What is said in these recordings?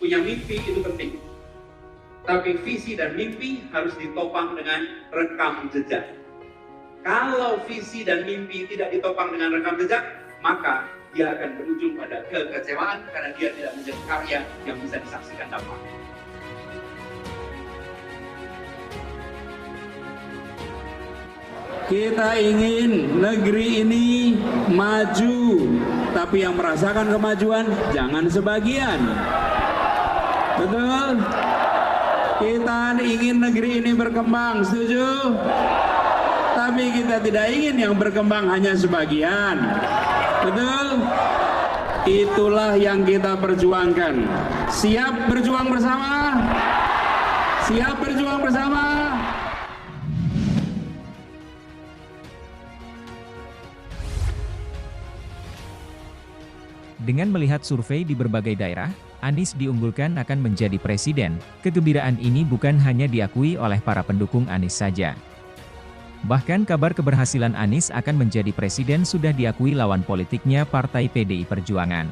Punya mimpi itu penting. Tapi visi dan mimpi harus ditopang dengan rekam jejak. Kalau visi dan mimpi tidak ditopang dengan rekam jejak, maka dia akan berujung pada kekecewaan karena dia tidak menjadi karya yang bisa disaksikan dampaknya. Kita ingin negeri ini maju, tapi yang merasakan kemajuan jangan sebagian. Betul? Kita ingin negeri ini berkembang, setuju? Tapi kita tidak ingin yang berkembang hanya sebagian. Betul? Itulah yang kita perjuangkan. Siap berjuang bersama? Siap berjuang bersama? Dengan melihat survei di berbagai daerah, Anies diunggulkan akan menjadi presiden. Kegembiraan ini bukan hanya diakui oleh para pendukung Anies saja. Bahkan kabar keberhasilan Anies akan menjadi presiden sudah diakui lawan politiknya Partai PDI Perjuangan.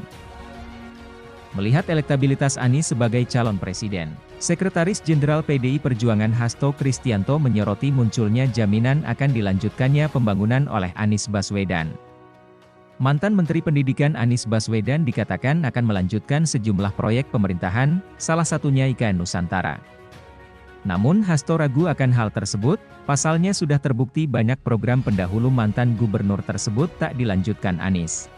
Melihat elektabilitas Anies sebagai calon presiden, Sekretaris Jenderal PDI Perjuangan Hasto Kristianto menyoroti munculnya jaminan akan dilanjutkannya pembangunan oleh Anies Baswedan. Mantan Menteri Pendidikan Anies Baswedan dikatakan akan melanjutkan sejumlah proyek pemerintahan, salah satunya IKN Nusantara. Namun Hasto ragu akan hal tersebut, pasalnya sudah terbukti banyak program pendahulu mantan gubernur tersebut tak dilanjutkan Anies.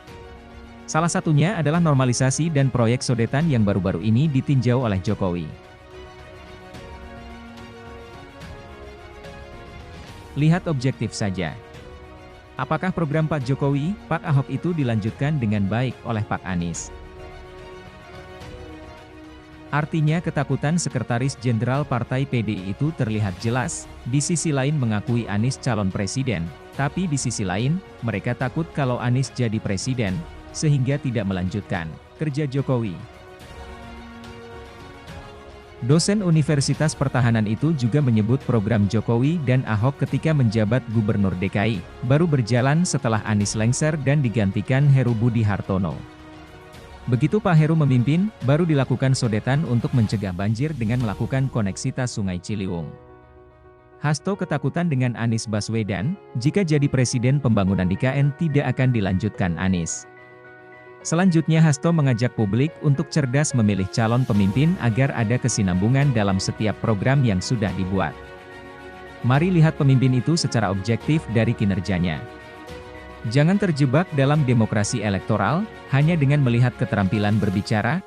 Salah satunya adalah normalisasi dan proyek sodetan yang baru-baru ini ditinjau oleh Jokowi. Lihat objektif saja. Apakah program Pak Jokowi, Pak Ahok itu dilanjutkan dengan baik oleh Pak Anies? Artinya ketakutan Sekretaris Jenderal Partai PDI itu terlihat jelas, di sisi lain mengakui Anies calon presiden, tapi di sisi lain, mereka takut kalau Anies jadi presiden, sehingga tidak melanjutkan kerja Jokowi. Dosen Universitas Pertahanan itu juga menyebut program Jokowi dan Ahok ketika menjabat Gubernur DKI, baru berjalan setelah Anies lengser dan digantikan Heru Budi Hartono. Begitu Pak Heru memimpin, baru dilakukan sodetan untuk mencegah banjir dengan melakukan koneksitas Sungai Ciliwung. Hasto ketakutan dengan Anies Baswedan, jika jadi presiden pembangunan IKN tidak akan dilanjutkan Anies. Selanjutnya Hasto mengajak publik untuk cerdas memilih calon pemimpin agar ada kesinambungan dalam setiap program yang sudah dibuat. Mari lihat pemimpin itu secara objektif dari kinerjanya. Jangan terjebak dalam demokrasi elektoral, hanya dengan melihat keterampilan berbicara.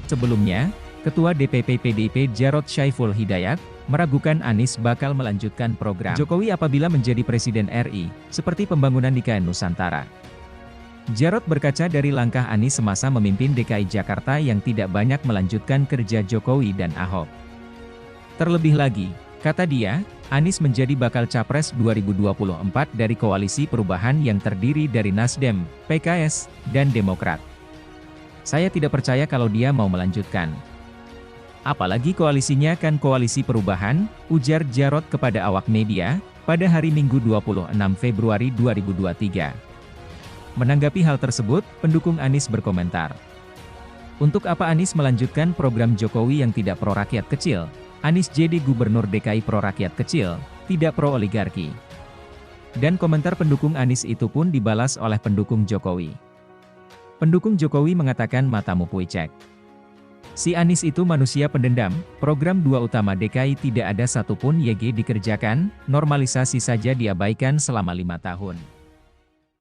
Sebelumnya, Ketua DPP PDIP Jarod Saiful Hidayat, meragukan Anies bakal melanjutkan program Jokowi apabila menjadi Presiden RI, seperti pembangunan IKN Nusantara. Jarod berkaca dari langkah Anies semasa memimpin DKI Jakarta yang tidak banyak melanjutkan kerja Jokowi dan Ahok. Terlebih lagi, kata dia, Anies menjadi bakal Capres 2024 dari Koalisi Perubahan yang terdiri dari Nasdem, PKS, dan Demokrat. Saya tidak percaya kalau dia mau melanjutkan. Apalagi koalisinya kan Koalisi Perubahan, ujar Jarod kepada awak media, pada hari Minggu 26 Februari 2023. Menanggapi hal tersebut, pendukung Anies berkomentar. Untuk apa Anies melanjutkan program Jokowi yang tidak pro rakyat kecil? Anies jadi gubernur DKI pro rakyat kecil, tidak pro oligarki. Dan komentar pendukung Anies itu pun dibalas oleh pendukung Jokowi. Pendukung Jokowi mengatakan matamu puicek. Si Anies itu manusia pendendam, program dua utama DKI tidak ada satupun YG dikerjakan, normalisasi saja diabaikan selama 5 tahun.